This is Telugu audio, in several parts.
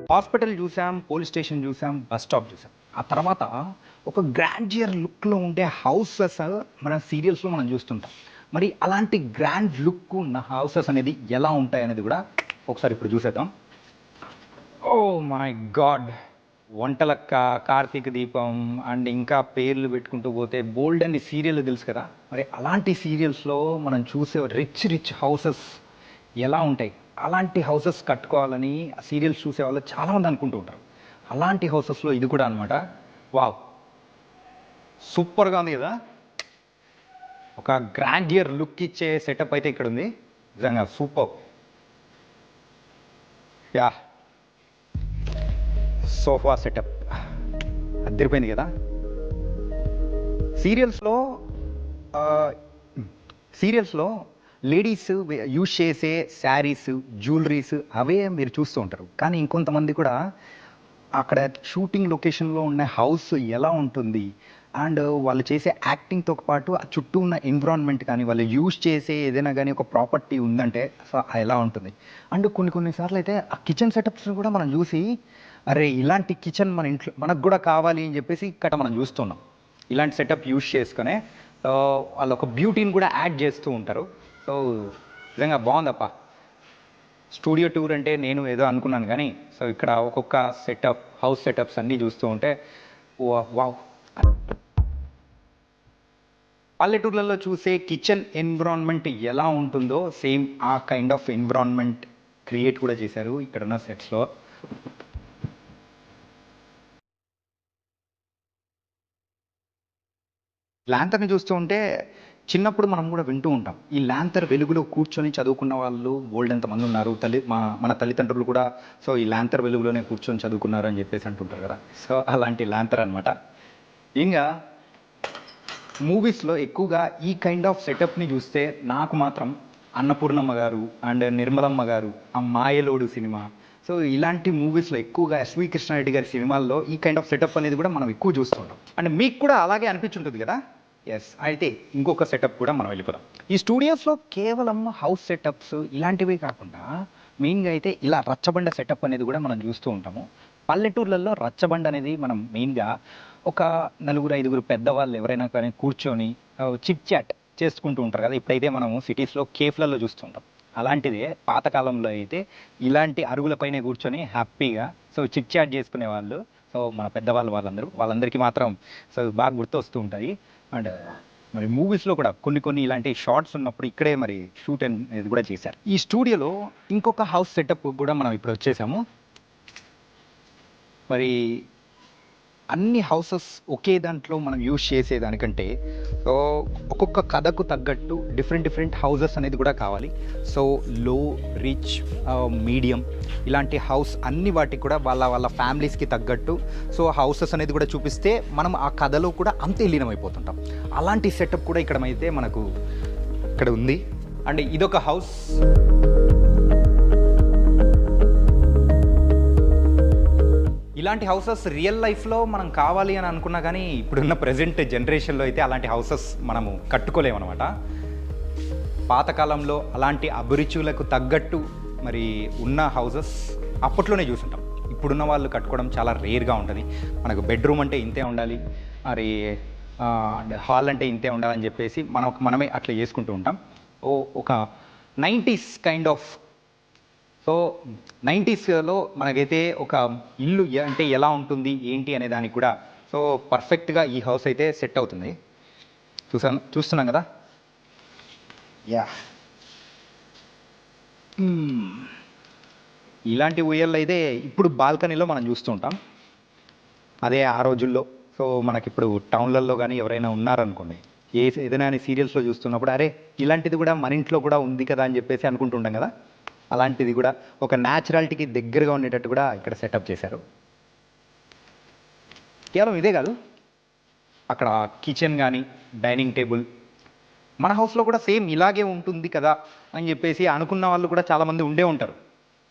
హాస్పిటల్ చూసాం, పోలీస్ స్టేషన్ చూసాం, బస్ స్టాప్ చూసాం. ఆ తర్వాత ఒక గ్రాండియర్ లుక్‌లో ఉండే హౌసెస్ మన సీరియల్స్‌లో మనం చూస్తుంటాం. మరి అలాంటి గ్రాండ్ లుక్ ఉన్న హౌసెస్ అనేది ఎలా ఉంటాయనేది కూడా ఒకసారి ఇప్పుడు చూసేద్దాం. Oh my god! Vantalakka, Karthika Deepam and ఇంకా పేర్లు పెట్టుకుంటూ పోతే బోలెడన్ని సీరియల్లు తెలుసు కదా! మరి అలాంటి సీరియల్స్‌లో మనం చూసే రిచ్ హౌసెస్ ఎలా ఉంటాయి? అలాంటి హౌసెస్ కట్టుకోవాలని సీరియల్స్ చూసేవాళ్ళు చాలామంది అనుకుంటూ ఉంటారు. అలాంటి హౌసెస్‌లో ఇది కూడా అనమాట. వావ్! సూపర్‌గా ఉంది కదా! ఒక గ్రాండియర్ లుక్ ఇచ్చే సెటప్ అయితే ఇక్కడుంది. నిజంగా సూపర్బ్! యాహ్! సోఫా సెటప్ అదిరిపోయింది కదా! సీరియల్స్‌లో ఆహ్, సీరియల్స్‌లో లేడీస్ యూజ్ చేసే శారీస్, జ్యువెలరీస్ అవే మీరు చూస్తూ ఉంటారు. కానీ ఇంకొంతమంది కూడా అక్కడ షూటింగ్ లొకేషన్‌లో ఉన్న హౌస్ ఎలా ఉంటుంది? అండ్ వాళ్ళు చేసే యాక్టింగ్‌తో పాటు ఆ చుట్టూ ఉన్న ఎన్విరాన్మెంట్ కానీ, వాళ్ళు యూజ్ చేసే ఏదైనా గానీ ఒక ప్రాపర్టీ ఉందంటే సో ఎలా ఉంటుంది? అండ్ కొన్ని సార్లయితే ఆ కిచెన్ సెటప్స్‌ని కూడా మనం చూసి, అరే! ఇలాంటి కిచెన్ మన ఇంట్లో మనకు గూడా కావాలి అని చెప్పేసి ఇక్కడ మనం చూస్తున్నాం. ఇలాంటి సెటప్ యూజ్ చేసుకొనే వాళ్ళొక బ్యూటీని కూడా యాడ్ చేస్తూ ఉంటారు. సో నిజంగా బావుందబ్బా! స్టూడియో టూర్ అంటే నేను ఏదో అనుకున్నాను కానీ, సో ఇక్కడ ఒక్కొక్క సెటప్, హౌస్ సెటప్స్ అన్నీ చూస్తూ ఉంటే వావ్! పల్లెటూర్లలో చూసే కిచెన్ ఎన్విరాన్మెంట్ ఎలా ఉంటుందో సేమ్ ఆ కైండ్ ఆఫ్ ఎన్విరాన్మెంట్ క్రియేట్ కూడా చేశారు ఇక్కడున్న సెట్స్‌లో. లాంతర్‌ని చూస్తూ ఉంటే చిన్నప్పుడు మనం కూడా వింటూ ఉంటాం. ఈ లాంతర్ వెలుగులో కూర్చొని చదువుకున్న వాళ్ళు బోలెడంత మందున్నారు. మన తల్లిదండ్రులు కూడా సో ఈ లాంతర్ వెలుగులోనే కూర్చొని చదువుకున్నారు అని చెప్పేసి అంటుంటారు కదా! సో అలాంటి లాంతర్ అనమాట. ఇంగా మూవీస్‌లో ఎక్కువగా ఈ కైండ్ ఆఫ్ సెటప్‌ని చూస్తే నాకు మాత్రం 'అన్నపూర్ణమ్మ' గారు అండ్ 'నిర్మలమ్మ' గారు, ఆ 'మాయలోడు' సినిమా. సో ఇలాంటి మూవీస్‌లో ఎక్కువగా 'ఎస్వి కృష్ణారెడ్డి' గారి సినిమాల్లో ఈ కైండ్ ఆఫ్ సెటప్ అనేది కూడా మనం ఎక్కువ చూస్తుంటాం. అండ్ మీకు కూడా అలాగే అనిపించుంటుంది కదా! యెస్. అయితే ఇంకొక సెటప్ కూడా మనం వెళ్ళిపోదాం. ఈ స్టూడియోస్‌లో కేవలం హౌస్ సెటప్స్ ఇలాంటివే కాకుండా మెయిన్‌గా అయితే ఇలా రచ్చబండ సెటప్ అనేది కూడా మనం చూస్తూ ఉంటాము. పల్లెటూర్లలో రచ్చబండ అనేది మనం మెయిన్‌గా ఒక నలుగురు, ఐదుగురు పెద్దవాళ్ళు ఎవరైనా కానీ కూర్చొని చిట్ చాట్ చేసుకుంటూ ఉంటారు కదా! ఇప్పుడైతే మనము సిటీస్‌లో కేఫ్‌లలో చూస్తుంటాం. అలాంటిదే పాతకాలంలో అయితే ఇలాంటి అరుగుల పైనే కూర్చొని హ్యాపీగా సో చిట్ చాట్ చేసుకునేవాళ్ళు. సో మన పెద్దవాళ్ళు వాళ్ళందరికీ మాత్రం సో బాగా గుర్తొస్తూ ఉంటాయి. అండ్ మరి మూవీస్‌లో కూడా కొన్ని ఇలాంటి షార్ట్స్ ఉన్నప్పుడు ఇక్కడే మరి షూట్ అనేది కూడా చేశారు. ఈ స్టూడియోలో ఇంకొక హౌస్ సెటప్ కూడా మనం ఇప్పుడు వచ్చేసాము. మరి అన్ని హౌసెస్ ఒకే దాంట్లో మనం యూజ్ చేసేదానికంటే సో ఒక్కొక్క కథకు తగ్గట్టు డిఫరెంట్ హౌసెస్ అనేది కూడా కావాలి. సో లో, రిచ్, మీడియం ఇలాంటి హౌస్ అన్ని వాటికి కూడా వాళ్ళ ఫ్యామిలీస్‌కి తగ్గట్టు సో హౌసెస్ అనేది కూడా చూపిస్తే మనం ఆ కథలో కూడా అంతే లీనమైపోతుంటాం. అలాంటి సెటప్ కూడా ఇక్కడమైతే మనకు ఇక్కడ ఉంది. అండ్ ఇదొక హౌస్. ఇలాంటి హౌసెస్ రియల్ లైఫ్‌లో మనం కావాలి అని అనుకున్నా కానీ ఇప్పుడున్న ప్రెజెంట్ జనరేషన్‌లో అయితే అలాంటి హౌసెస్ మనము కట్టుకోలేమనమాట. పాతకాలంలో అలాంటి అభిరుచులకు తగ్గట్టు మరి ఉన్న హౌసెస్ అప్పట్లోనే చూసుంటాం. ఇప్పుడున్న వాళ్ళు కట్టుకోవడం చాలా రేర్‌గా ఉంటది. మనకు బెడ్‌రూమ్ అంటే ఇంతే ఉండాలి. మరి హాల్ అంటే ఇంతే ఉండాలని చెప్పేసి మనమే అట్లా చేసుకుంటూ ఉంటాం. ఒక 90స్ కైండ్ ఆఫ్ సో 90స్‌లో మనకైతే ఒక ఇల్లు అంటే ఎలా ఉంటుంది, ఏంటి అనే దానికి కూడా సో పర్ఫెక్ట్‌గా ఈ హౌస్ అయితే సెట్ అవుతుంది. చూస్తున్నాం కదా! యాహ్! ఇలాంటి ఊయలైతే ఇప్పుడు బాల్కనీలో మనం చూస్తూ ఉంటాం. అదే ఆ రోజుల్లో సో మనకిప్పుడు టౌన్‌లలో గానీ ఎవరైనా ఉన్నారనుకోండి, ఏదైనా సీరియల్స్‌లో చూస్తున్నప్పుడు అరే! ఇలాంటిది కూడా మన ఇంట్లో కూడా ఉంది కదా! అని చెప్పేసి అనుకుంటుంటాం కదా! అలాంటిది కూడా ఒక న్యాచురాలిటీకి దగ్గరగా ఉండేటట్టు కూడా ఇక్కడ సెటప్ చేశారు. కేవలం ఇదే కాదు, అక్కడ కిచెన్ కానీ, డైనింగ్ టేబుల్ మన హౌస్‌లో కూడా సేమ్ ఇలాగే ఉంటుంది కదా! అని చెప్పేసి అనుకున్న వాళ్ళు కూడా చాలామంది ఉండే ఉంటారు.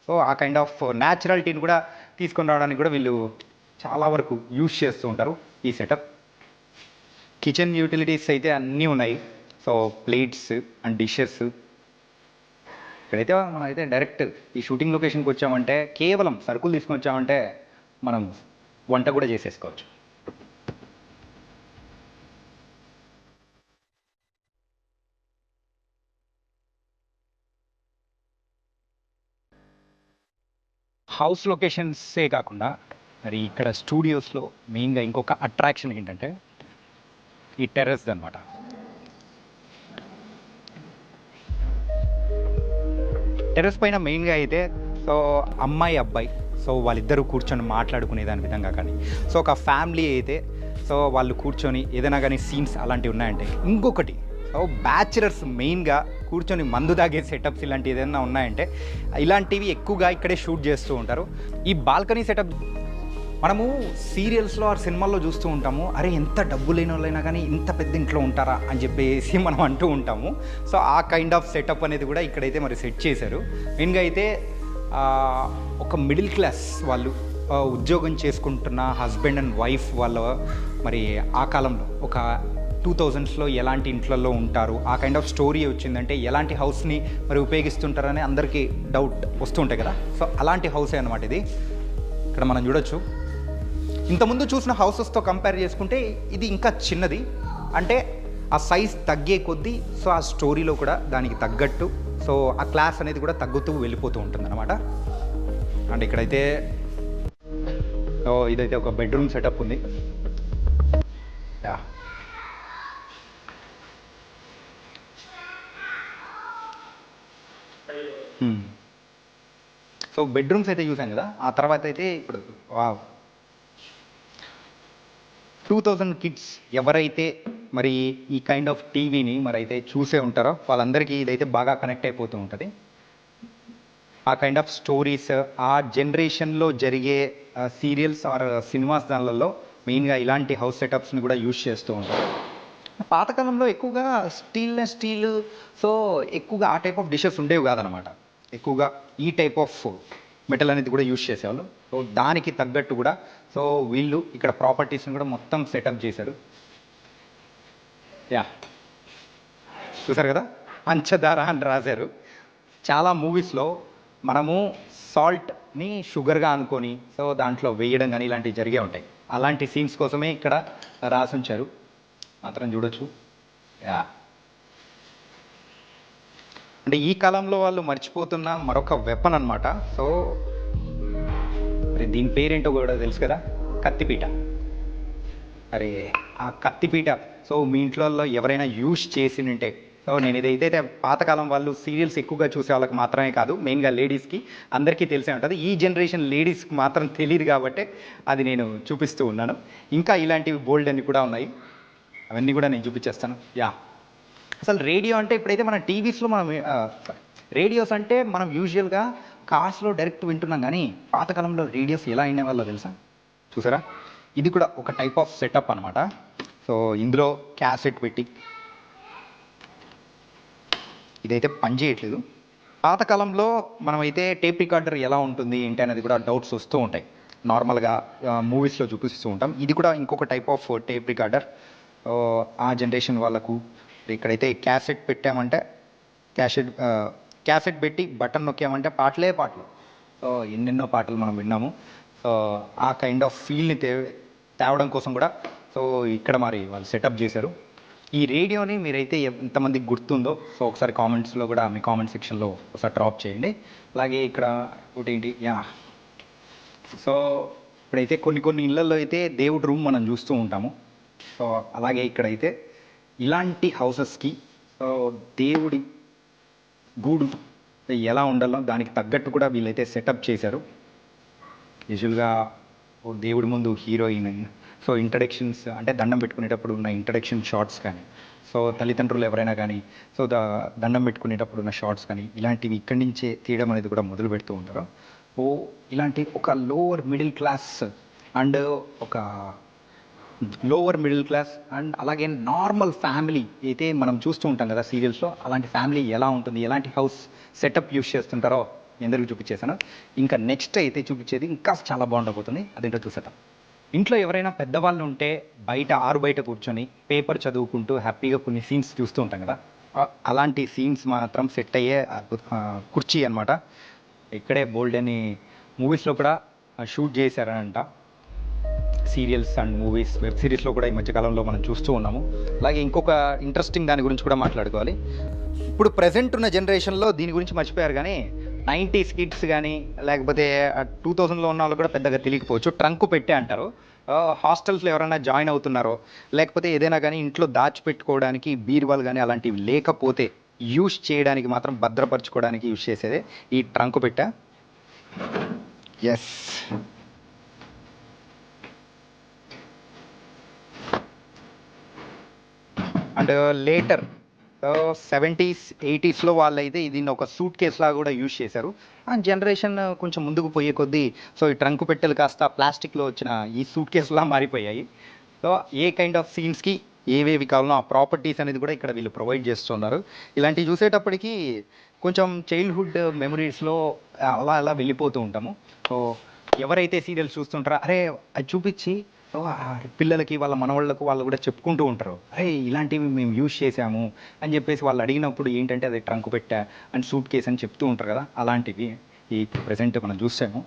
సో ఆ కైండ్ ఆఫ్ న్యాచురాలిటీని కూడా తీసుకొని రావడానికి కూడా వీళ్ళు చాలా వరకు యూజ్ చేస్తూ ఉంటారు ఈ సెటప్. కిచెన్ యూటిలిటీస్ అయితే అన్నీ ఉన్నాయి. సో ప్లేట్స్ అండ్ డిషెస్ ఇక్కడైతే మనం అయితే డైరెక్ట్ ఈ షూటింగ్ లొకేషన్కి వచ్చామంటే కేవలం సరుకులు తీసుకొని వచ్చామంటే మనం వంట కూడా చేసేసుకోవచ్చు. హౌస్ లొకేషన్సే కాకుండా మరి ఇక్కడ స్టూడియోస్లో మెయిన్గా ఇంకొక అట్రాక్షన్ ఏంటంటే ఈ టెర్రస్ అనమాట. టెర్రస్ పైన మెయిన్గా అయితే సో అమ్మాయి అబ్బాయి సో వాళ్ళిద్దరూ కూర్చొని మాట్లాడుకునే దాని విధంగా కానీ, సో ఒక ఫ్యామిలీ అయితే సో వాళ్ళు కూర్చొని ఏదైనా కానీ సీన్స్ అలాంటివి ఉన్నాయంటే, ఇంకొకటి సో బ్యాచులర్స్ మెయిన్గా కూర్చొని మందు తాగే సెటప్స్ ఇలాంటివి ఏదైనా ఉన్నాయంటే ఇలాంటివి ఎక్కువగా ఇక్కడే షూట్ చేస్తూ ఉంటారు. ఈ బాల్కనీ సెటప్ మనము సీరియల్స్లో ఆర్ సినిమాల్లో చూస్తూ ఉంటాము, అరే ఎంత డబ్బు లేని వాళ్ళైనా కానీ ఇంత పెద్ద ఇంట్లో ఉంటారా అని చెప్పేసి మనం అంటూ ఉంటాము. సో ఆ కైండ్ ఆఫ్ సెటప్ అనేది కూడా ఇక్కడైతే మరి సెట్ చేశారు. మెయిన్గా అయితే ఒక మిడిల్ క్లాస్ వాళ్ళు ఉద్యోగం చేసుకుంటున్న హస్బెండ్ అండ్ వైఫ్ వాళ్ళ మరి ఆ కాలంలో ఒక 2000స్లో ఎలాంటి ఇంట్లలో ఉంటారు, ఆ కైండ్ ఆఫ్ స్టోరీ వచ్చిందంటే ఎలాంటి హౌస్ని మరి ఉపయోగిస్తుంటారని అందరికీ డౌట్ వస్తూ ఉంటాయి కదా. సో అలాంటి హౌసే అనమాట ఇది. ఇక్కడ మనం చూడొచ్చు, ఇంతకుముందు చూసిన హౌసెస్తో కంపేర్ చేసుకుంటే ఇది ఇంకా చిన్నది, అంటే ఆ సైజ్ తగ్గే కొద్దీ సో ఆ స్టోరీలో కూడా దానికి తగ్గట్టు సో ఆ క్లాస్ అనేది కూడా తగ్గుతూ వెళ్ళిపోతూ ఉంటుంది అనమాట. అండ్ ఇక్కడైతే ఇదైతే ఒక బెడ్రూమ్ సెటప్ ఉంది. సో బెడ్రూమ్స్ అయితే చూసాం కదా. ఆ తర్వాత అయితే ఇప్పుడు 2000 కిడ్స్ ఎవరైతే మరి ఈ కైండ్ ఆఫ్ టీవీని మరి అయితే చూసే ఉంటారో వాళ్ళందరికీ ఇదైతే బాగా కనెక్ట్ అయిపోతూ ఉంటుంది. ఆ కైండ్ ఆఫ్ స్టోరీస్, ఆ జనరేషన్లో జరిగే సీరియల్స్ ఆర్ సినిమాస్ దానిలలో మెయిన్గా ఇలాంటి హౌస్ సెటప్స్ని కూడా యూజ్ చేస్తూ ఉంటారు. పాతకాలంలో ఎక్కువగా స్టీల్ సో ఎక్కువగా ఆ టైప్ ఆఫ్ డిషెస్ ఉండేవి కాదనమాట. ఎక్కువగా ఈ టైప్ ఆఫ్ మెటల్ అనేది కూడా యూజ్ చేసేవాళ్ళు. సో దానికి తగ్గట్టు కూడా సో వీళ్ళు ఇక్కడ ప్రాపర్టీస్ని కూడా మొత్తం సెటప్ చేశారు. చూసారు కదా, పంచదార అని రాశారు. చాలా మూవీస్లో మనము సాల్ట్ని షుగర్గా అనుకొని సో దాంట్లో వేయడం కానీ ఇలాంటివి జరిగే ఉంటాయి. అలాంటి సీన్స్ కోసమే ఇక్కడ రాసి ఉంచారు, మాత్రం చూడొచ్చు. అంటే ఈ కాలంలో వాళ్ళు మర్చిపోతున్న మరొక వెపన్ అనమాట. సో మరి దీని పేరేంటో కూడా తెలుసు కదా, కత్తిపీట. అరే ఆ కత్తిపీట సో మీ ఇంట్లో ఎవరైనా యూజ్ చేసి ఉంటే, సో నేను ఇదైతే పాతకాలం వాళ్ళు సీరియల్స్ ఎక్కువగా చూసే వాళ్ళకి మాత్రమే కాదు, మెయిన్గా లేడీస్కి అందరికీ తెలిసే ఉంటుంది. ఈ జనరేషన్ లేడీస్కి మాత్రం తెలియదు కాబట్టి అది నేను చూపిస్తూ ఉన్నాను. ఇంకా ఇలాంటివి బోల్డ్ అన్ని కూడా ఉన్నాయి, అవన్నీ కూడా నేను చూపించేస్తాను. అసలు రేడియో అంటే ఇప్పుడైతే మన టీవీస్లో మనం రేడియోస్ అంటే మనం యూజువల్గా కార్స్లో డైరెక్ట్ వింటున్నాం, కానీ పాతకాలంలో రేడియోస్ ఎలా అయినవాళ్ళో తెలుసా? చూసారా, ఇది కూడా ఒక టైప్ ఆఫ్ సెటప్ అనమాట. సో ఇందులో క్యాసెట్ పెట్టి, ఇదైతే పని చేయట్లేదు. పాతకాలంలో మనమైతే టేప్ రికార్డర్ ఎలా ఉంటుంది ఏంటి అనేది కూడా డౌట్స్ వస్తూ ఉంటాయి, నార్మల్గా మూవీస్లో చూపిస్తూ ఉంటాం. ఇది కూడా ఇంకొక టైప్ ఆఫ్ టేప్ రికార్డర్. ఆ జనరేషన్ వాళ్ళకు ఇక్కడైతే క్యాసెట్ పెట్టామంటే క్యాసెట్ పెట్టి బటన్ నొక్కామంటే పాటలు. సో ఎన్నెన్నో పాటలు మనం విన్నాము. సో ఆ కైండ్ ఆఫ్ ఫీల్ని తేవడం కోసం కూడా సో ఇక్కడ మరి వాళ్ళు సెటప్ చేశారు. ఈ రేడియోని మీరైతే ఎంతమందికి గుర్తుందో సో ఒకసారి కామెంట్స్లో కూడా మీ కామెంట్ సెక్షన్లో ఒకసారి డ్రాప్ చేయండి. అలాగే ఇక్కడ ఒకటి ఏంటి, సో ఇప్పుడైతే కొన్ని ఇళ్ళల్లో అయితే దేవుడి రూమ్ మనం చూస్తూ ఉంటాము. సో అలాగే ఇక్కడైతే ఇలాంటి హౌసెస్కి దేవుడి గూడు ఎలా ఉండాలో దానికి తగ్గట్టు కూడా వీళ్ళైతే సెటప్ చేశారు. యూజువల్గా దేవుడి ముందు హీరోయిన్ సో ఇంట్రడక్షన్స్ అంటే దండం పెట్టుకునేటప్పుడు ఉన్న ఇంట్రడక్షన్ షార్ట్స్ కానీ, సో తల్లిదండ్రులు ఎవరైనా కానీ సో దండం పెట్టుకునేటప్పుడు ఉన్న షార్ట్స్ కానీ ఇలాంటివి ఇక్కడి నుంచే తీయడం అనేది కూడా మొదలు పెడుతూ ఉంటారు. ఇలాంటి ఒక లోవర్ మిడిల్ క్లాస్ అండ్ ఒక లోవర్ మిడిల్ క్లాస్ అండ్ అలాగే నార్మల్ ఫ్యామిలీ అయితే మనం చూస్తూ ఉంటాం కదా సీరియల్స్లో, అలాంటి ఫ్యామిలీ ఎలా ఉంటుంది, ఎలాంటి హౌస్ సెటప్ యూస్ చేస్తుంటారో ఎందరికి చూపించేసాను. ఇంకా నెక్స్ట్ అయితే చూపించేది ఇంకా చాలా బాగుండబోతుంది, అదేంటో చూసేద్దాం. ఇంట్లో ఎవరైనా పెద్దవాళ్ళు ఉంటే బయట కూర్చొని పేపర్ చదువుకుంటూ హ్యాపీగా కొన్ని సీన్స్ చూస్తూ ఉంటాం కదా, అలాంటి సీన్స్ మాత్రం సెట్ అయ్యే కుర్చీ అనమాట. ఇక్కడే బోల్డ్ అని మూవీస్లో కూడా షూట్ చేశారంట. సీరియల్స్ అండ్ మూవీస్, వెబ్ సిరీస్లో కూడా ఈ మధ్యకాలంలో మనం చూస్తూ ఉన్నాము. అలాగే ఇంకొక ఇంట్రెస్టింగ్ దాని గురించి కూడా మాట్లాడుకోవాలి. ఇప్పుడు ప్రజెంట్ ఉన్న జనరేషన్లో దీని గురించి మర్చిపోయారు, కానీ 90s కిడ్స్ కానీ లేకపోతే 2000లో ఉన్న వాళ్ళు కూడా పెద్దగా తెలియకపోవచ్చు. ట్రంక్ పెట్టే అంటారు. హాస్టల్స్లో ఎవరైనా జాయిన్ అవుతున్నారో లేకపోతే ఏదైనా కానీ ఇంట్లో దాచిపెట్టుకోవడానికి బీరువాలు కానీ అలాంటివి లేకపోతే యూస్ చేయడానికి మాత్రం భద్రపరచుకోవడానికి యూస్ చేసేదే ఈ ట్రంక్ పెట్టె. ఎస్, అండ్ లేటర్ 70s 80sలో వాళ్ళైతే దీన్ని ఒక సూట్ కేస్ లాగా కూడా యూజ్ చేశారు. అండ్ జనరేషన్ కొంచెం ముందుకు పోయే కొద్దీ సో ఈ ట్రంక్ పెట్టెలు కాస్త ప్లాస్టిక్లో వచ్చిన ఈ సూట్ కేసులా మారిపోయాయి. సో ఏ కైండ్ ఆఫ్ సీన్స్కి ఏవేవి కావాలో ఆ ప్రాపర్టీస్ అనేది కూడా ఇక్కడ వీళ్ళు ప్రొవైడ్ చేస్తున్నారు. ఇలాంటివి చూసేటప్పటికి కొంచెం చైల్డ్హుడ్ మెమరీస్లో అలా అలా వెళ్ళిపోతూ ఉంటాము. సో ఎవరైతే సీరియల్స్ చూస్తుంటారో అరే అది చూపించి పిల్లలకి వాళ్ళ మనవాళ్ళకు వాళ్ళు కూడా చెప్పుకుంటూ ఉంటారు, అరే ఇలాంటివి మేము యూజ్ చేసాము అని చెప్పేసి వాళ్ళు అడిగినప్పుడు ఏంటంటే అది ట్రంక్ పెట్టా అండ్ సూట్ కేస్ అని చెప్తూ ఉంటారు కదా, అలాంటివి ఈ ప్రెజెంట్ మనం చూసాము.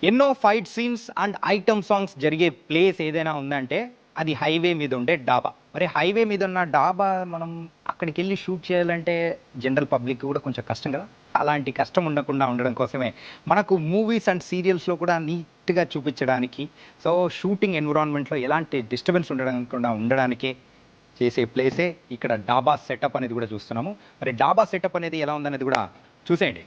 ఎన్నో fight scenes and item songs జరిగే ప్లేస్ ఏదైనా ఉందంటే అది హైవే మీద ఉండే డాబా. మరి హైవే మీద ఉన్న డాబా మనం అక్కడికి వెళ్ళి షూట్ చేయాలంటే జనరల్ పబ్లిక్ కూడా కొంచెం కష్టం కదా. అలాంటి కష్టం ఉండకుండా ఉండడం కోసమే మనకు మూవీస్ అండ్ సీరియల్స్లో కూడా నీట్గా చూపించడానికి, సో షూటింగ్ ఎన్విరాన్మెంట్లో ఎలాంటి డిస్టర్బెన్స్ ఉండడానికే చేసే ప్లేసే ఇక్కడ డాబా సెటప్ అనేది కూడా చూస్తున్నాము. మరి డాబా సెటప్ అనేది ఎలా ఉందనేది కూడా చూసేయండి.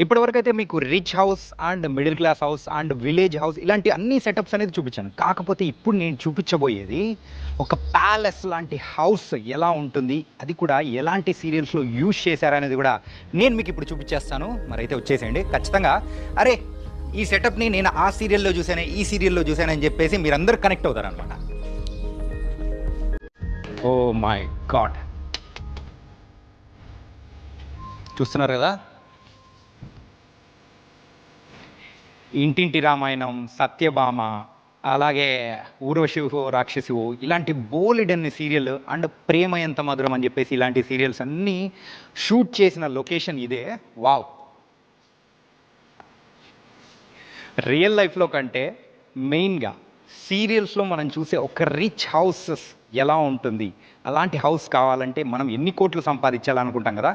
ఇప్పటివరకు అయితే మీకు rich house and middle class house and village house ఇలాంటి అన్ని సెటప్స్ అనేది చూపించాను. కాకపోతే ఇప్పుడు నేను చూపించబోయేది ఒక ప్యాలెస్ లాంటి హౌస్ ఎలా ఉంటుంది, అది కూడా ఎలాంటి సీరియల్స్లో యూజ్ చేశారనేది కూడా నేను మీకు ఇప్పుడు చూపించేస్తాను. మరి అయితే వచ్చేసేయండి ఖచ్చితంగా. అరే ఈ సెటప్ని నేను ఆ సీరియల్లో చూసానే ఈ సీరియల్లో చూసానని చెప్పేసి మీరందరూ కనెక్ట్ అవుతారనమాట. ఓ మై గాడ్, చూస్తున్నారు కదా, ఇంటింటి రామాయణం, సత్యభామ, అలాగే ఊర్వశివో రాక్షసివో ఇలాంటి బోలెడన్ని సీరియల్ అండ్ ప్రేమ ఎంత మధురం అని చెప్పేసి ఇలాంటి సీరియల్స్ అన్నీ షూట్ చేసిన లొకేషన్ ఇదే. వావ్, రియల్ లైఫ్లో కంటే మెయిన్గా సీరియల్స్లో మనం చూసే ఒక రిచ్ హౌసెస్ ఎలా ఉంటుంది, అలాంటి హౌస్ కావాలంటే మనం ఎన్ని కోట్లు సంపాదించాలనుకుంటాం కదా,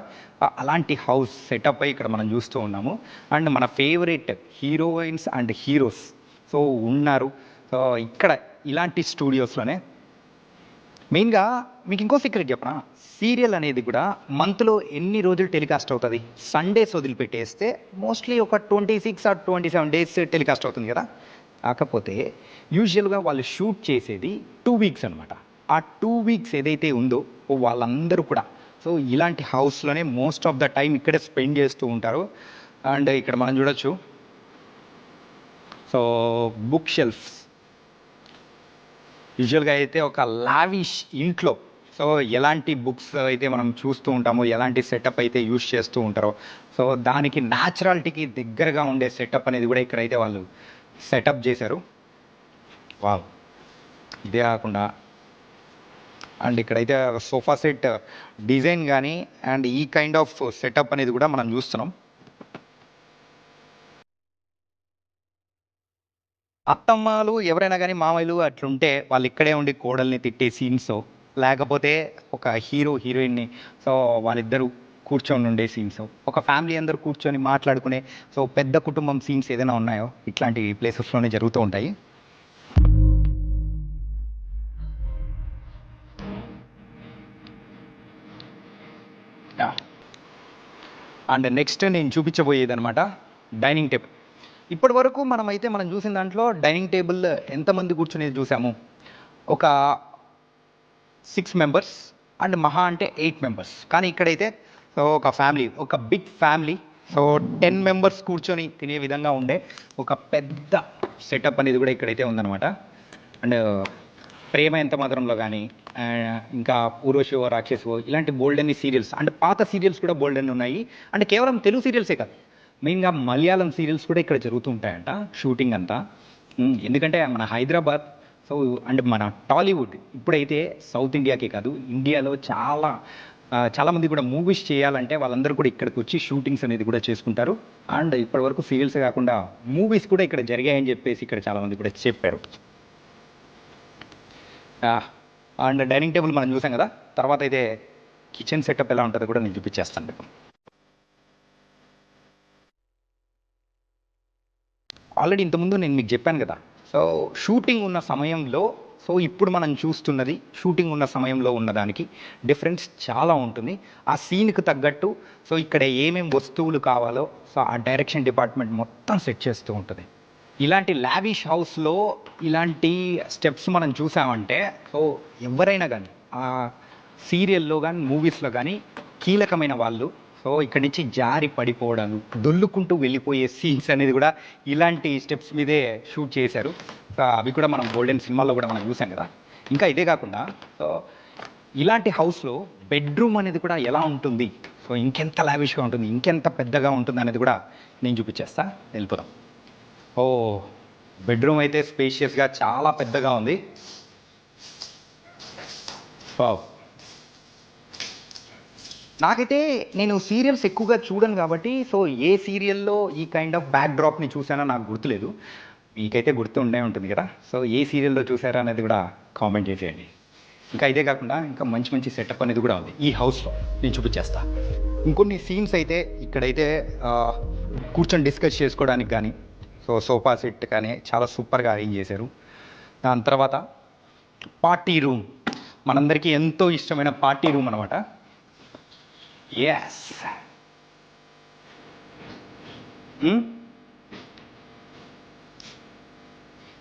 అలాంటి హౌస్ సెటప్ ఇక్కడ మనం చూస్తూ ఉన్నాము. అండ్ మన favourite heroines and heroes so ఉన్నారు. సో ఇక్కడ ఇలాంటి స్టూడియోస్లోనే మెయిన్గా మీకు ఇంకో సీక్రెట్ చెప్పనా, సీరియల్ అనేది కూడా మంత్లో ఎన్ని రోజులు టెలికాస్ట్ అవుతుంది, సండేస్ వదిలిపెట్టేస్తే మోస్ట్లీ ఒక 26 or 27 days టెలికాస్ట్ అవుతుంది కదా. కాకపోతే యూజువల్గా వాళ్ళు షూట్ చేసేది 2 weeks అనమాట. ఆ 2 weeks ఏదైతే ఉందో వాళ్ళందరూ కూడా సో ఇలాంటి హౌస్లోనే మోస్ట్ ఆఫ్ ద టైం ఇక్కడే స్పెండ్ చేస్తూ ఉంటారు. అండ్ ఇక్కడ మనం చూడొచ్చు, సో బుక్ షెల్ఫ్స్ యూజువల్గా అయితే ఒక లావిష్ ఇంట్లో సో ఎలాంటి బుక్స్ అయితే మనం చూస్తూ ఉంటామో, ఎలాంటి సెటప్ అయితే యూజ్ చేస్తూ ఉంటారో సో దానికి న్యాచురాలిటీకి దగ్గరగా ఉండే సెటప్ అనేది కూడా ఇక్కడైతే వాళ్ళు సెటప్ చేశారు. వావ్, ఇదే కాకుండా అండ్ ఇక్కడైతే సోఫా సెట్ డిజైన్ కానీ అండ్ ఈ కైండ్ ఆఫ్ సెటప్ అనేది కూడా మనం చూస్తున్నాం. అత్తమ్మలు ఎవరైనా కానీ మామయ్యలు అట్లుంటే వాళ్ళు ఇక్కడే ఉండి కోడల్ని తిట్టే సీన్స్, లేకపోతే ఒక హీరో హీరోయిన్ని సో వాళ్ళిద్దరూ కూర్చొని ఉండే సీన్స్, ఒక ఫ్యామిలీ అందరూ కూర్చొని మాట్లాడుకునే సో పెద్ద కుటుంబం సీన్స్ ఏదైనా ఉన్నాయో ఇట్లాంటి ప్లేసెస్లోనే జరుగుతూ ఉంటాయి. అండ్ నెక్స్ట్ నేను చూపించబోయేది అనమాట డైనింగ్ టేబుల్. ఇప్పటి వరకు మనం చూసిన దాంట్లో డైనింగ్ టేబుల్ ఎంతమంది కూర్చునేది చూసాము, ఒక 6 members అండ్ మహా అంటే 8 members. కానీ ఇక్కడైతే సో ఒక ఫ్యామిలీ, ఒక బిగ్ ఫ్యామిలీ సో 10 members కూర్చొని తినే విధంగా ఉండే ఒక పెద్ద సెటప్ అనేది కూడా ఇక్కడైతే ఉందన్నమాట. అండ్ ప్రేమ ఎంత మధురంలో కానీ ఇంకా ఊర్వశివో రాక్షసివో ఇలాంటి బోల్డ్ అన్ని సీరియల్స్ అండ్ పాత సీరియల్స్ కూడా బోల్డ్ అన్ని ఉన్నాయి. అండ్ కేవలం తెలుగు సీరియల్సే కాదు, మెయిన్గా మలయాళం సీరియల్స్ కూడా ఇక్కడ జరుగుతూ ఉంటాయంట షూటింగ్ అంతా. ఎందుకంటే మన హైదరాబాద్ సో అండ్ మన టాలీవుడ్ ఇప్పుడైతే సౌత్ ఇండియాకే కాదు ఇండియాలో చాలామంది కూడా మూవీస్ చేయాలంటే వాళ్ళందరూ కూడా ఇక్కడికి వచ్చి షూటింగ్స్ అనేది కూడా చేసుకుంటారు. అండ్ ఇప్పటివరకు సీరియల్స్ కాకుండా మూవీస్ కూడా ఇక్కడ జరిగాయని చెప్పేసి ఇక్కడ చాలామంది కూడా చెప్పారు. అండ్ డైనింగ్ టేబుల్ మనం చూసాం కదా, తర్వాత అయితే కిచెన్ సెటప్ ఎలా ఉంటుందో కూడా నేను చూపించేస్తాను మీకు. ఆల్రెడీ ఇంతకుముందు నేను మీకు చెప్పాను కదా, సో షూటింగ్ ఉన్న సమయంలో సో ఇప్పుడు మనం చూస్తున్నది షూటింగ్ ఉన్న సమయంలో ఉన్నదానికి డిఫరెన్స్ చాలా ఉంటుంది. ఆ సీన్కి తగ్గట్టు సో ఇక్కడ ఏమేమి వస్తువులు కావాలో సో ఆ డైరెక్షన్ డిపార్ట్మెంట్ మొత్తం సెట్ చేస్తూ ఉంటుంది. ఇలాంటి లావిష్ హౌస్లో ఇలాంటి స్టెప్స్ మనం చూసామంటే సో ఎవరైనా కానీ ఆ సీరియల్లో కానీ మూవీస్లో కానీ కీలకమైన వాళ్ళు సో ఇక్కడి నుంచి జారి పడిపోవడాలు దొల్లుకుంటూ వెళ్ళిపోయే సీన్స్ అనేది కూడా ఇలాంటి స్టెప్స్ మీదే షూట్ చేశారు. సో అవి కూడా మనం గోల్డెన్ సినిమాల్లో కూడా మనం చూసాం కదా. ఇంకా ఇదే కాకుండా సో ఇలాంటి హౌస్లో బెడ్రూమ్ అనేది కూడా ఎలా ఉంటుంది, సో ఇంకెంత లావిష్గా ఉంటుంది, ఇంకెంత పెద్దగా ఉంటుంది అనేది కూడా నేను చూపించేస్తా. వెళ్ళిపోదాం. ఓ బెడ్రూమ్ అయితే స్పేషియస్గా చాలా పెద్దగా ఉంది. వావ్. నాకైతే నేను సీరియల్స్ ఎక్కువగా చూడను కాబట్టి సో ఏ సీరియల్లో ఈ కైండ్ ఆఫ్ బ్యాక్ డ్రాప్ని చూసానో నాకు గుర్తులేదు. మీకైతే గుర్తు ఉండే ఉంటుంది కదా, సో ఏ సీరియల్లో చూసారా అనేది కూడా కామెంట్ చేసేయండి. ఇంకా ఇదే కాకుండా ఇంకా మంచి మంచి సెటప్ అనేది కూడా ఉంది ఈ హౌస్లో, నేను చూపించేస్తా. ఇంకొన్ని సీన్స్ అయితే ఇక్కడైతే కూర్చొని డిస్కస్ చేసుకోవడానికి కానీ సో సోఫా సెట్ కానీ చాలా సూపర్గా అరేంజ్ చేశారు. దాని తర్వాత పార్టీ రూమ్, మనందరికీ ఎంతో ఇష్టమైన పార్టీ రూమ్ అనమాట. ఎస్.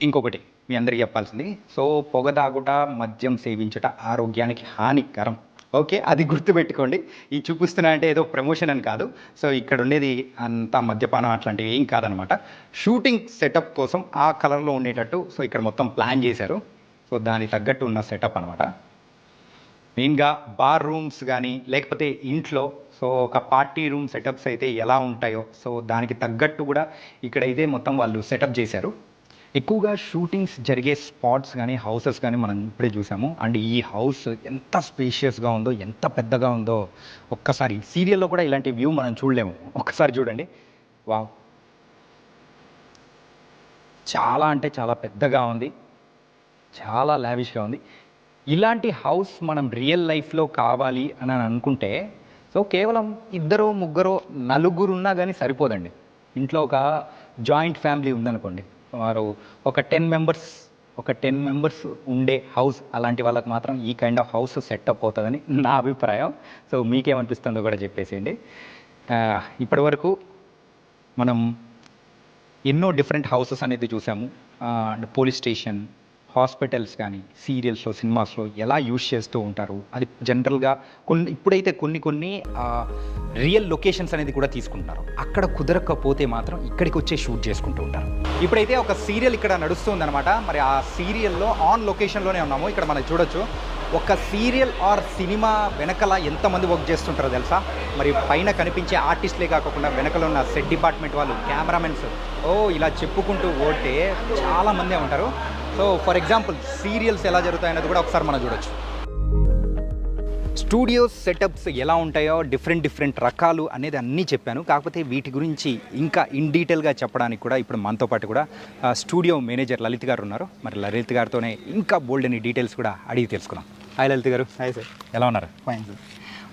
ఇంకొకటి మీ అందరికీ చెప్పాల్సింది, సో పొగ తాగుట మద్యం సేవించుట ఆరోగ్యానికి హానికరం. ఓకే, అది గుర్తుపెట్టుకోండి. ఈ చూపిస్తున్నా అంటే ఏదో ప్రమోషన్ అని కాదు. సో ఇక్కడ ఉండేది అంత మద్యపానం అట్లాంటివి ఏం కాదనమాట. షూటింగ్ సెటప్ కోసం ఆ కలర్లో ఉండేటట్టు సో ఇక్కడ మొత్తం ప్లాన్ చేశారు. సో దానికి తగ్గట్టు ఉన్న సెటప్ అనమాట. మెయిన్గా బార్ రూమ్స్ కానీ లేకపోతే ఇంట్లో సో ఒక పార్టీ రూమ్ సెటప్స్ అయితే ఎలా ఉంటాయో సో దానికి తగ్గట్టు కూడా ఇక్కడైతే మొత్తం వాళ్ళు సెటప్ చేశారు. ఎక్కువగా షూటింగ్స్ జరిగే స్పాట్స్ కానీ హౌసెస్ కానీ మనం ఇప్పుడే చూసాము. అండ్ ఈ హౌస్ ఎంత స్పేషియస్గా ఉందో, ఎంత పెద్దగా ఉందో ఒక్కసారి సీరియల్లో కూడా ఇలాంటి వ్యూ మనం చూడలేము. ఒక్కసారి చూడండి. వావ్, చాలా అంటే చాలా పెద్దగా ఉంది, చాలా లావిష్గా ఉంది. ఇలాంటి హౌస్ మనం రియల్ లైఫ్లో కావాలి అని అనుకుంటే సో కేవలం 2, 3, 4 ఉన్నా కానీ సరిపోదండి. ఇంట్లో ఒక జాయింట్ ఫ్యామిలీ ఉందనుకోండి, వారు ఒక 10 మెంబర్స్ ఉండే హౌస్, అలాంటి వాళ్ళకి మాత్రం ఈ కైండ్ ఆఫ్ హౌస్ సెటప్ అవుతుందని నా అభిప్రాయం. సో మీకేమనిపిస్తుందో కూడా చెప్పేసేయండి. ఇప్పటి వరకు మనం ఎన్నో డిఫరెంట్ హౌసెస్ అనేది చూసాము. అండ్ పోలీస్ స్టేషన్, హాస్పిటల్స్ కానీ సీరియల్స్లో సినిమాస్లో ఎలా యూజ్ చేస్తూ ఉంటారు, అది జనరల్గా ఇప్పుడైతే కొన్ని రియల్ లొకేషన్స్ అనేది కూడా తీసుకుంటున్నారు. అక్కడ కుదరకపోతే మాత్రం ఇక్కడికి వచ్చే షూట్ చేసుకుంటూ ఉంటారు. ఇప్పుడైతే ఒక సీరియల్ ఇక్కడ నడుస్తుందన్నమాట. మరి ఆ సీరియల్లో ఆన్ లొకేషన్లోనే ఉన్నాము. ఇక్కడ మనం చూడొచ్చు, ఒక సీరియల్ ఆర్ సినిమా వెనకల ఎంతమంది వర్క్ చేస్తుంటారో తెలుసా? మరి పైన కనిపించే ఆర్టిస్ట్లే కాకుండా వెనకలో ఉన్న సెట్ డిపార్ట్మెంట్ వాళ్ళు, కెమెరామెన్స్, ఇలా చెప్పుకుంటూ పోతే చాలామందే ఉంటారు. సో ఫర్ ఎగ్జాంపుల్ సీరియల్స్ ఎలా జరుగుతాయనేది కూడా ఒకసారి మనం చూడొచ్చు. స్టూడియోస్ సెటప్స్ ఎలా ఉంటాయో డిఫరెంట్ రకాలు అనేది అన్నీ చెప్పాను. కాకపోతే వీటి గురించి ఇంకా ఇన్ డీటెయిల్గా చెప్పడానికి కూడా ఇప్పుడు మనతో పాటు కూడా స్టూడియో మేనేజర్ లలిత్ గారు ఉన్నారు. మరి లలిత్ గారితోనే ఇంకా బోల్డ్ అని డీటెయిల్స్ కూడా అడిగి తెలుసుకున్నాం. హాయ్ లలిత్ గారు. Hi sir. ఎలా ఉన్నారు? Fine sir.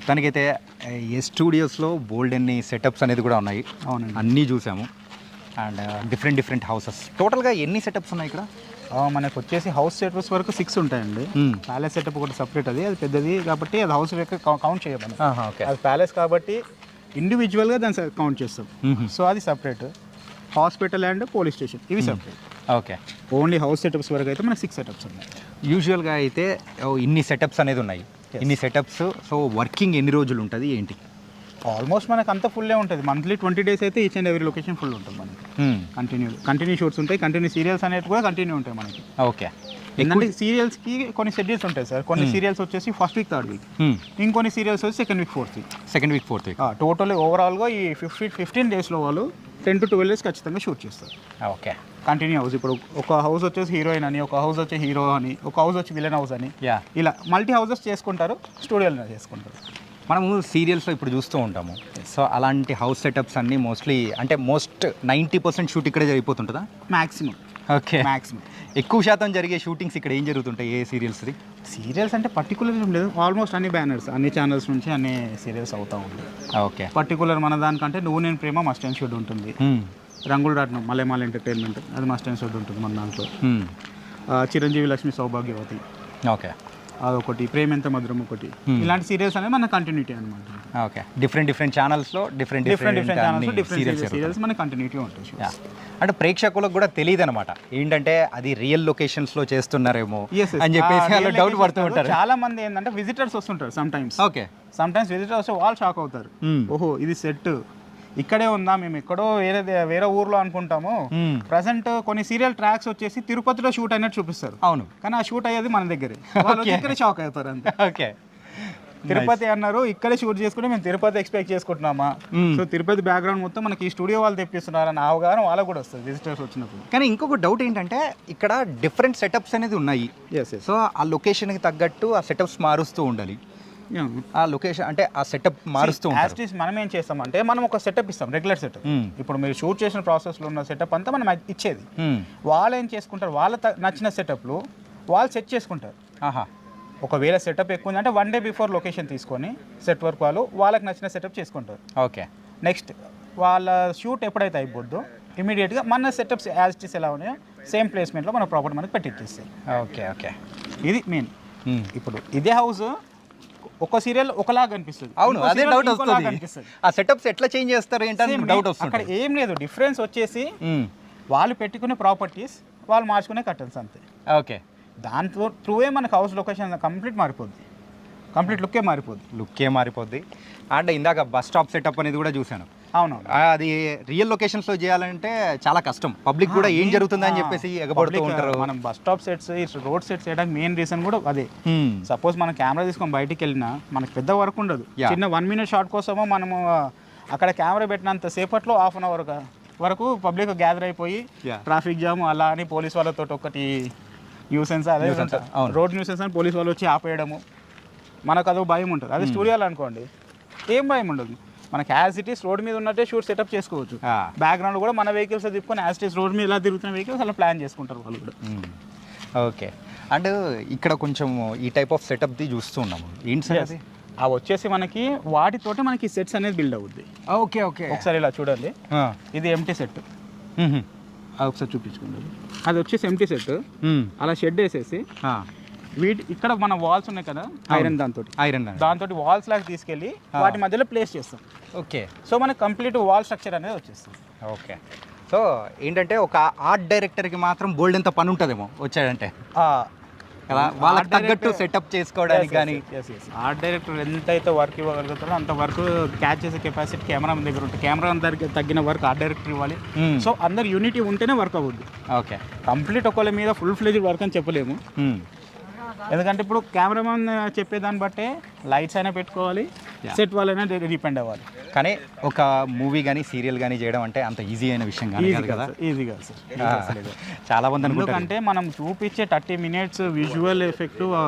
తనకైతే ఏ స్టూడియోస్లో బోల్డ్ అన్ని సెటప్స్ అనేది కూడా ఉన్నాయి. అవునండి, అన్నీ చూసాము. And different houses. టోటల్గా ఎన్ని సెటప్స్ ఉన్నాయి ఇక్కడ? మనకు వచ్చేసి హౌస్ సెటప్స్ వరకు 6 ఉంటాయండి. ప్యాలెస్ సెటప్ ఒకటి సపరేట్, అది పెద్దది కాబట్టి అది హౌస్ కౌంట్ చేయమని. అది ప్యాలెస్ కాబట్టి ఇండివిజువల్గా దాన్ని కౌంట్ చేస్తాం. సో అది separate. Hospital and police station ఇవి separate. Okay, only house setups వరకు అయితే మనకు 6 సెటప్స్ ఉన్నాయి. యూజువల్గా అయితే ఇన్ని సెటప్స్ అనేది ఉన్నాయి. ఇన్ని సెటప్స్ సో వర్కింగ్ ఎన్ని రోజులు ఉంటుంది ఏంటి? ఆల్మోస్ట్ మనకు అంత ఫుల్లే ఉంటుంది. మంత్లీ 20 days అయితే each and every location full ఉంటుంది మనకి. కంటిన్యూ షూట్స్ ఉంటాయి, కంటిన్యూ సీరియల్స్ అనేవి కూడా కంటిన్యూ ఉంటాయి మనకి. ఓకే. ఎందుకంటే సీరియల్స్కి కొన్ని షెడ్యూల్స్ ఉంటాయి సార్. కొన్ని సీరియల్స్ వచ్చేసి ఫస్ట్ వీక్, థర్డ్ వీక్, ఇంకొన్ని సీరియల్స్ వచ్చి second week, fourth week. Total ఓవరాల్గా ఈ 15 డేస్లో వాళ్ళు 10 to 12 days ఖచ్చితంగా షూట్ చేస్తారు. Okay, continue house. ఇప్పుడు ఒక హౌస్ వచ్చేసి హీరోయిన్ అని, ఒక హౌస్ వచ్చి హీరో అని, ఒక హౌస్ వచ్చి విలన్ హౌస్ అని, ఇలా మల్టీ హౌసెస్ చేసుకుంటారు, స్టూడియోలో చేసుకుంటారు. మనము సీరియల్స్లో ఇప్పుడు చూస్తూ ఉంటాము. సో అలాంటి హౌస్ సెటప్స్ అన్నీ మోస్ట్లీ అంటే 90% షూట్ ఇక్కడే జరిగిపోతుంటుందా? మ్యాక్సిమం. ఓకే, మ్యాక్సిమం ఎక్కువ శాతం జరిగే షూటింగ్స్ ఇక్కడ ఏం జరుగుతుంటాయి? ఏ సీరియల్స్ది? సీరియల్స్ అంటే పర్టికులర్ ఏం లేదు, ఆల్మోస్ట్ అన్ని బ్యానర్స్, అన్ని ఛానల్స్ నుంచి అన్ని సీరియల్స్ అవుతూ ఉంటాయి. ఓకే, పర్టికులర్ మన దానికంటే నువ్వు నేను ప్రేమ మస్ట్ అండ్ షూట్ ఉంటుంది, రంగుల రాట్నం మలయాళ ఎంటర్టైన్మెంట్ అది మస్ట్ అండ్ షూట్ ఉంటుంది మన దాంట్లో, చిరంజీవి లక్ష్మి సౌభాగ్యవతి, ఓకే, అదొకటి, ప్రేమ ఎంత మధురం ఒకటి, ఇలాంటి సీరియల్స్ అనేది మన కంటిన్యూటీ అనమాట. ఓకే, డిఫరెంట్ ఛానల్స్లో డిఫరెంట్ ఛానల్స్ డిఫరెంట్ సీరియల్స్ మన కంటిన్యూటీ ఉంటుంది. అంటే ప్రేక్షకులకు కూడా తెలియదు అనమాట ఏంటంటే అది రియల్ లొకేషన్స్లో చేస్తున్నారేమో అని చెప్పేసి వాళ్ళు డౌట్ పడుతూ ఉంటారు. చాలా మంది ఏంటంటే విజిటర్స్ వస్తుంటారు సమ్టైమ్స్. ఓకే, సమ్టైమ్స్ విజిటర్స్ వస్తే వాళ్ళు షాక్ అవుతారు, ఓహో ఇది సెట్ ఇక్కడే ఉందా, మేము ఎక్కడో వేరే ఊర్లో అనుకుంటాము. ప్రజెంట్ కొన్ని సీరియల్ ట్రాక్స్ వచ్చేసి తిరుపతిలో షూట్ అయినట్టు చూపిస్తారు. అవును, కానీ ఆ షూట్ అయ్యేది మన దగ్గరే. వాళ్ళు ఇక్కడే షాక్ అవుతారు అంతే. ఓకే, తిరుపతి అన్నారు, ఇక్కడే షూట్ చేసుకుంటే మేము తిరుపతి ఎక్స్పెక్ట్ చేసుకుంటున్నామా, సో తిరుపతి బ్యాక్గ్రౌండ్ మొత్తం మనకి ఈ స్టూడియో వాళ్ళు తెప్పిస్తున్నారని అవగాహన వాళ్ళకు కూడా వస్తుంది విజిటర్స్ వచ్చినప్పుడు. కానీ ఇంకొక డౌట్ ఏంటంటే ఇక్కడ డిఫరెంట్ సెటప్స్ అనేది ఉన్నాయి. సో ఆ లొకేషన్కి తగ్గట్టు ఆ సెటప్స్ మారుస్తూ ఉండాలి. ఆ లొకేషన్ అంటే ఆ సెటప్ మారుస్తూ యాస్టీస్ మనం ఏం చేస్తామంటే మనం ఒక సెటప్ ఇస్తాం, రెగ్యులర్ సెటప్. ఇప్పుడు మీరు షూట్ చేసిన ప్రాసెస్లో ఉన్న సెటప్ అంతా మనం ఇచ్చేది. వాళ్ళు ఏం చేసుకుంటారు, వాళ్ళ నచ్చిన సెటప్లు వాళ్ళు సెట్ చేసుకుంటారు. ఒకవేళ సెటప్ ఎక్కువ ఉందంటే 1 day బిఫోర్ లొకేషన్ తీసుకొని సెట్ వర్క్ వాళ్ళకి నచ్చిన సెటప్ చేసుకుంటారు. ఓకే, నెక్స్ట్ వాళ్ళ షూట్ ఎప్పుడైతే అయిపోద్దో ఇమీడియట్గా మన సెటప్స్ యాస్టీస్ ఎలా ఉన్నాయో సేమ్ ప్లేస్మెంట్లో మన ప్రాపర్టీ మనకి పెట్టిచ్చేస్తాయి. ఓకే, ఓకే, ఇది మెయిన్. ఇప్పుడు ఇదే హౌస్ ఒక సీరియల్ ఒకలాగా అనిపిస్తుంది. అవును, అదే డౌట్ వస్తుంది, ఆ సెటప్స్ ఎట్లా చేంజ్ చేస్తారు ఏంటంటే డౌట్ వస్తుంది. అక్కడ ఏం లేదు, డిఫరెన్స్ వచ్చేసి వాళ్ళు పెట్టుకునే ప్రాపర్టీస్ వాళ్ళు మార్చుకునే కర్టన్స్ అంతే. ఓకే, దాంతో త్రూవే మనకు హౌస్ లొకేషన్ కంప్లీట్ మారిపోద్ది, కంప్లీట్ లుక్కే మారిపోద్ది. అంటే ఇందాక బస్ స్టాప్ సెటప్ అనేది కూడా చూశాను. అవునవును, అది రియల్ లొకేషన్స్లో చేయాలంటే చాలా కష్టం. పబ్లిక్ కూడా ఏం జరుగుతుందని చెప్పేసి ఎగబడుతూ ఉంటారు. మనం బస్ స్టాప్ సెట్స్, ఈ రోడ్ సెట్స్ చేయడానికి మెయిన్ రీజన్ కూడా అదే. సపోజ్ మనం కెమెరా తీసుకొని బయటికి వెళ్ళినా మనకి పెద్ద వర్క్ ఉండదు, చిన్న 1 minute షాట్ కోసమో మనము అక్కడ కెమెరా పెట్టినంత సేపట్లో 1/2 hour వరకు పబ్లిక్ గ్యాదర్ అయిపోయి ట్రాఫిక్ జామ్ అలా అని పోలీస్ వాళ్ళతో ఒకటి న్యూసెన్స్, అదే రోడ్ న్యూసెన్స్ అని పోలీస్ వాళ్ళు వచ్చి ఆపేయడము, మనకు అదో భయం ఉంటుంది. అదే స్టూడియోలో అనుకోండి ఏం భయం ఉండదు, మనకి యాజ్ ఇట్ ఈస్ రోడ్ మీద ఉన్నట్టే షూట్ సెటప్ చేసుకోవచ్చు. బ్యాక్గ్రౌండ్ కూడా మన వెహికల్స్ తిప్పుకొని యాజ్ ఇట్ ఈస్ రోడ్ మీద ఇలా తిరుగుతున్న వెహికల్స్ అలా ప్లాన్ చేసుకుంటారు వాళ్ళు కూడా. ఓకే, అండ్ ఇక్కడ కొంచెం ఈ టైప్ ఆఫ్ సెటప్ది చూస్తూ ఉన్నాము. ఏంటి సార్ అది? అవి వచ్చేసి మనకి వాటితోటి మనకి సెట్స్ అనేది బిల్డ్ అవుద్ది. ఓకే, ఓకే, ఒకసారి ఇలా చూడండి, ఇది ఎంటీ సెట్, అది ఒకసారి చూపించుకోండి. అది వచ్చేసి ఎంటీ సెట్, అలా షెడ్ వేసేసి ఇక్కడ మన వాల్స్ ఉన్నాయి కదా ఐరన్, దాంతో వాల్స్ లాగా తీసుకెళ్ళి వాటి మధ్యలో ప్లేస్ చేస్తాం. ఓకే, సో మనకి కంప్లీట్ వాల్ స్ట్రక్చర్ అనేది వచ్చేస్తుంది. ఓకే, సో ఏంటంటే ఒక ఆర్ట్ డైరెక్టర్కి మాత్రం బోల్డ్ ఎంత పని ఉంటుందేమో వచ్చాడంటే వాళ్ళకి తగ్గట్టు సెటప్ చేసుకోవడానికి. కానీ ఆర్ట్ డైరెక్టర్ ఎంతైతే వర్క్ ఇవ్వగలుగుతాడో అంత వర్క్ క్యాచ్ చేసే కెపాసిటీ కెమెరా దగ్గర ఉంటుంది. కెమెరా అందరికి తగ్గిన వర్క్ ఆర్ట్ డైరెక్టర్ ఇవ్వాలి. సో అందరు యూనిటీ ఉంటేనే వర్క్ అవ్వద్దు. ఓకే, కంప్లీట్ ఒకళ్ళ మీద ఫుల్ ఫ్లెజ్డ్ వర్క్ అని చెప్పలేము. ఎందుకంటే ఇప్పుడు కెమెరామెన్ చెప్పేదాన్ని బట్టే లైట్స్ అయినా పెట్టుకోవాలి, సెట్ వాళ్ళైనా డిపెండ్ అవ్వాలి. కానీ ఒక మూవీ కానీ సీరియల్ కానీ చేయడం అంటే అంత ఈజీ అయిన విషయం కాదు కదా. ఈజీ కాదు సార్, చాలా మంది. ఎందుకంటే మనం చూపించే 30 minutes విజువల్ ఎఫెక్ట్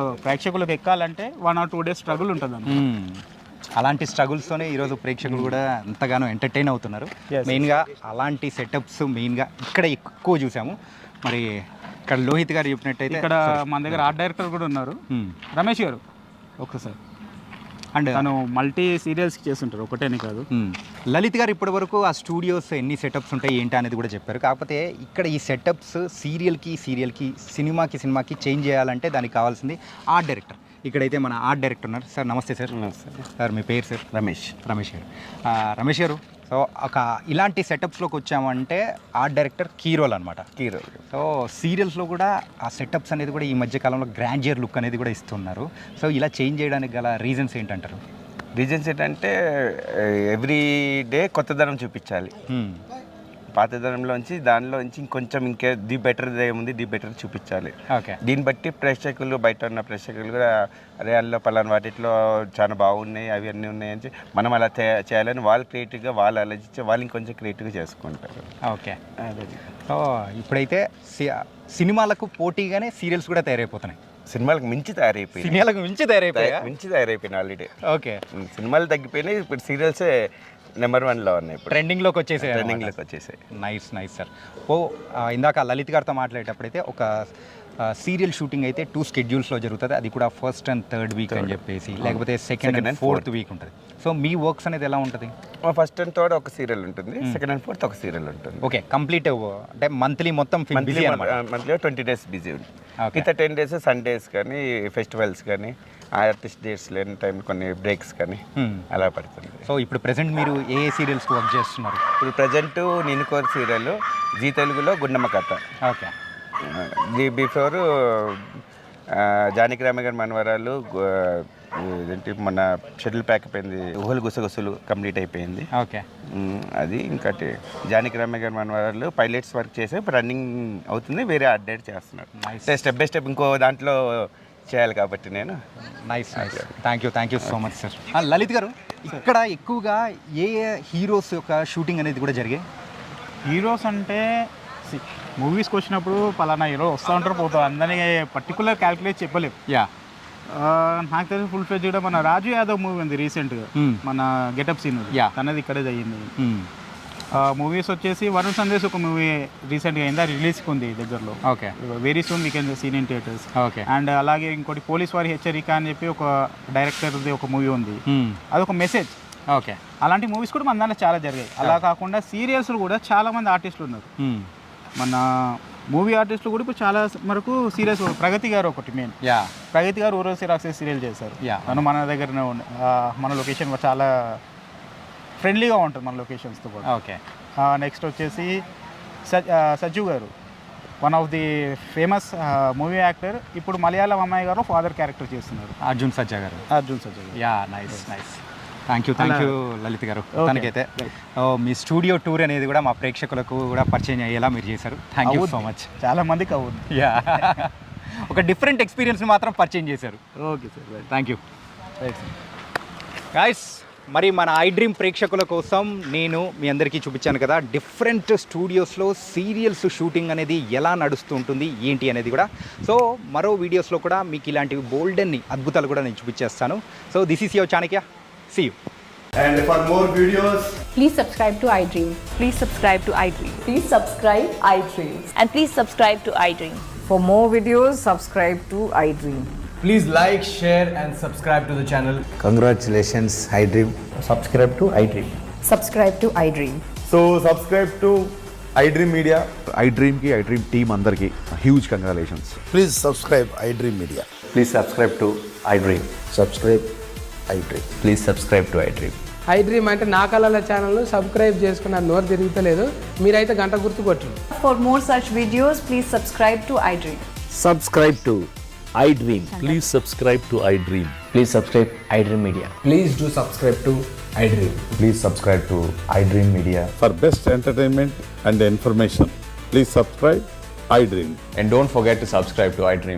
ప్రేక్షకులకు ఎక్కాలంటే 1 or 2 days స్ట్రగుల్ ఉంటుంది. అలాంటి స్ట్రగుల్స్తోనే ఈరోజు ప్రేక్షకులు కూడా ఎంతగానో ఎంటర్టైన్ అవుతున్నారు. మెయిన్గా అలాంటి సెటప్స్ మెయిన్గా ఇక్కడ ఎక్కువ చూసాము. మరి ఇక్కడ లోహిత్ గారు చెప్పినట్టయితే ఇక్కడ మన దగ్గర ఆర్ట్ డైరెక్టర్ కూడా ఉన్నారు, రమేష్ గారు. ఒకసారి అండ్ తను మల్టీ సీరియల్స్కి చేస్తుంటారు, ఒకటేనే కాదు. లలిత్ గారు ఇప్పటి వరకు ఆ స్టూడియోస్ ఎన్ని సెటప్స్ ఉంటాయి ఏంటి అనేది కూడా చెప్పారు. కాకపోతే ఇక్కడ ఈ సెటప్స్ సీరియల్కి సినిమాకి చేంజ్ చేయాలంటే దానికి కావాల్సింది ఆర్ట్ డైరెక్టర్. ఇక్కడైతే మన ఆర్ట్ డైరెక్టర్ ఉన్నారు. సార్ నమస్తే సార్. సార్ మీ పేరు సార్? రమేష్ గారు. రమేష్ గారు, సో ఒక ఇలాంటి సెటప్స్లోకి వచ్చామంటే ఆర్ట్ డైరెక్టర్ కీ రోల్ అనమాట. సో సీరియల్స్లో కూడా ఆ సెటప్స్ అనేది కూడా ఈ మధ్యకాలంలో గ్రాండియర్ లుక్ అనేది కూడా ఇస్తున్నారు. సో ఇలా చేంజ్ చేయడానికి గల రీజన్స్ ఏంటంటారు? రీజన్స్ ఏంటంటే ఎవ్రీ డే కొత్తదనం చూపించాలి. పాతదనంలోంచి దానిలోంచి ఇంకొంచెం ఇంకే ది బెటర్ ఏముంది, ది బెటర్ చూపించాలి. ఓకే. దీన్ని బట్టి ప్రేక్షకులు, బయట ఉన్న ప్రేక్షకులు కూడా అరే అందులో పలానా వాటిలో చాలా బాగున్నాయి, అవి అన్నీ ఉన్నాయి అని మనం అలా చేయాలని వాళ్ళు క్రియేటివ్గా వాళ్ళు ఆలోచించి వాళ్ళు ఇంకొంచెం క్రియేటివ్గా చేసుకుంటారు. ఓకే. సో ఇప్పుడైతే సినిమాలకు పోటీగానే సీరియల్స్ కూడా తయారైపోతున్నాయి. సినిమాలకు మించి తయారైపోయింది, సినిమాలకు మించి తయారైపోయింది ఆల్రెడీ. ఓకే. సినిమాలు తగ్గిపోయినాయి, ఇప్పుడు సీరియల్సే నెంబర్ 1లో ఉన్నాయి, ఇప్పుడు ట్రెండింగ్లోకి వచ్చేసాయి. Nice sir. ఇందాక లలిత్ గారితో మాట్లాడేటప్పుడైతే ఒక సీరియల్ షూటింగ్ అయితే 2 schedules జరుగుతుంది, అది కూడా ఫస్ట్ అండ్ థర్డ్ వీక్ అని చెప్పేసి, లేకపోతే సెకండ్ అండ్ ఫోర్త్ వీక్ ఉంటుంది. సో మీ వర్క్స్ అనేది ఎలా ఉంటుంది? ఫస్ట్ అండ్ థర్డ్ ఒక సీరియల్ ఉంటుంది, సెకండ్ అండ్ ఫోర్త్ ఒక సీరియల్ ఉంటుంది. ఓకే. కంప్లీట్ అంటే మంత్లీ మొత్తం బిజీ అన్నమాట. మంత్లీలో 20 days బిజీ ఉంటుంది. మిగతా 10 days సండేస్ కానీ, ఫెస్టివల్స్ కానీ, ఆర్టిస్ట్ డేట్స్ లేని టైం కొన్ని బ్రేక్స్ కానీ అలా పడుతుంది. సో ఇప్పుడు ప్రెసెంట్ మీరు ఏ సీరియల్స్కి వర్క్ చేస్తున్నారు? ఇప్పుడు ప్రజెంట్ నేను కోర్ సీరియల్ జీ తెలుగులో గుండమ్మ కథ. ఓకే. బిఫోర్ జానకి రామ గారి మనవరాలు ఏంటి మన షెడ్యూల్ ప్యాక్ అయిపోయింది, ఊహలు గుసగుసలు కంప్లీట్ అయిపోయింది. ఓకే. అది ఇంకటి జానకి రామ గారి మనవరాలు పైలట్స్ వర్క్ చేసి రన్నింగ్ అవుతుంది, వేరే అప్డేట్ చేస్తున్నారు. స్టెప్ బై స్టెప్ ఇంకో దాంట్లో చేయాలి కాబట్టి నేను. Nice. Thank you so much sir. Lalit గారు, ఇక్కడ ఎక్కువగా ఏ హీరోస్ యొక్క షూటింగ్ అనేది కూడా జరిగాయి? హీరోస్ అంటే మూవీస్కి వచ్చినప్పుడు పలానా హీరో వస్తూ ఉంటారు, పోతారు, అందరినీ పర్టికులర్ క్యాల్కులేట్ చెప్పలేము. యా. నాకు తెలిసి ఫుల్ ఫ్లెడ్జ్ కూడా మన రాజు యాదవ్ మూవీ ఉంది రీసెంట్గా, మన గెటప్ సీన్ తనది ఇక్కడే అయ్యింది. మూవీస్ వచ్చేసి వరుణ్ సందేశ్ ఒక మూవీ రీసెంట్గా అయిందా, రిలీజ్కి ఉంది దగ్గరలో. Okay. Very soon we can scene in theatres. Okay. And అలాగే ఇంకోటి పోలీస్ వారి హెచ్చరిక అని చెప్పి ఒక డైరెక్టర్ది ఒక మూవీ ఉంది, అదొక మెసేజ్. ఓకే. అలాంటి మూవీస్ కూడా మన దాంట్లో చాలా జరిగాయి. అలా కాకుండా సీరియల్స్ కూడా చాలా మంది ఆర్టిస్టులు ఉన్నారు. మన మూవీ ఆర్టిస్టులు కూడా ఇప్పుడు చాలా వరకు సీరియల్స్. ప్రగతి గారు ఒకటి మెయిన్. ప్రగతి గారు ఊరోసి రాసే సీరియల్ చేశారు. తను మన దగ్గరనే మన లొకేషన్ చాలా ఫ్రెండ్లీగా ఉంటుంది మన లొకేషన్స్తో కూడా. ఓకే. నెక్స్ట్ వచ్చేసి సజ్జు గారు, one of the famous movie actor, ఇప్పుడు మలయాళం అమ్మాయి గారు ఫాదర్ క్యారెక్టర్ చేస్తున్నారు, అర్జున్ సజ్జా గారు. Yeah. Nice. Thank you Lalit గారు. తనకైతే మీ స్టూడియో టూర్ అనేది కూడా మా ప్రేక్షకులకు కూడా పరిచయం అయ్యేలా మీరు చేశారు. Thank you so much. చాలా మందికి అవుతుంది. యా. ఒక డిఫరెంట్ ఎక్స్పీరియన్స్ మాత్రం పరిచయం చేశారు. Okay sir. Thank you guys. మరి మన ఐ డ్రీమ్ ప్రేక్షకుల కోసం నేను మీ అందరికీ చూపించాను కదా, డిఫరెంట్ స్టూడియోస్లో సీరియల్స్ షూటింగ్ అనేది ఎలా నడుస్తూ ఉంటుంది ఏంటి అనేది కూడా. సో మరో వీడియోస్లో కూడా మీకు ఇలాంటివి బోల్డెన్ని అద్భుతాలు కూడా నేను చూపించేస్తాను. So this is your Chanakya. See you. And for more videos, please subscribe to iDream. Please subscribe to iDream. Please subscribe iDream. And please subscribe to iDream. For more videos, subscribe to iDream. please like, share and subscribe to the channel. Congratulations, iDream. Subscribe to iDream. Subscribe to iDream. So subscribe to iDream Media. iDream team andarki huge congratulations. Please subscribe iDream Media. Please subscribe to iDream. Subscribe iDream. Please subscribe to iDream. iDream అంటే నా కళల ఛానల్ను సబ్స్క్రైబ్ చేసుకున్న నోరు తిరుగుతలేదు, మీరైతే గంట గుర్తు కొట్టండి. For more such videos, please subscribe to iDream. Subscribe to iDream. Please subscribe to iDream. Please subscribe iDream Media. Please do subscribe to iDream. Please subscribe to iDream Media. For best entertainment and information, please subscribe iDream. And don't forget to subscribe to iDream.